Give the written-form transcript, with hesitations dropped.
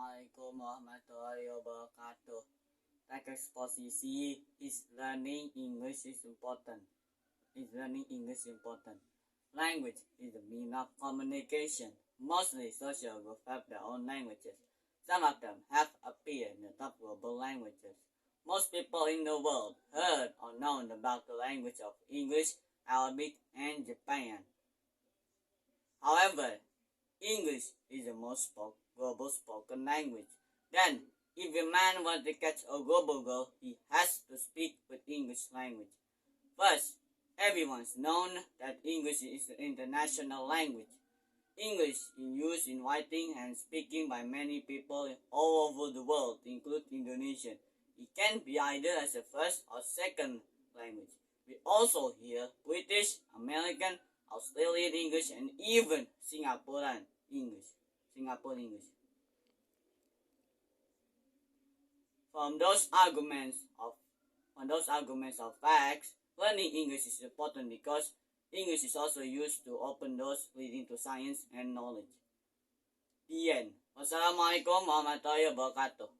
Assalamualaikum warahmatullahi wabarakatuh. Teks posisi is learning English is important. Language is the means of communication. Mostly social groups have their own languages. Some of them have appeared in the top global languages. Most people in the world heard or known about the language of English, Arabic, and Japan. However, English is the most global spoken language. Then, if a man wants to catch a global girl, he has to speak with English language. First, everyone's known that English is an international language. English is used in writing and speaking by many people all over the world, including Indonesian. It can be either as a first or second language. We also hear British, American, Australian English, and even Singaporean English. From those arguments of facts, learning English is important because English is also used to open doors leading to science and knowledge. The end. Wassalamualaikum warahmatullahi wabarakatuh.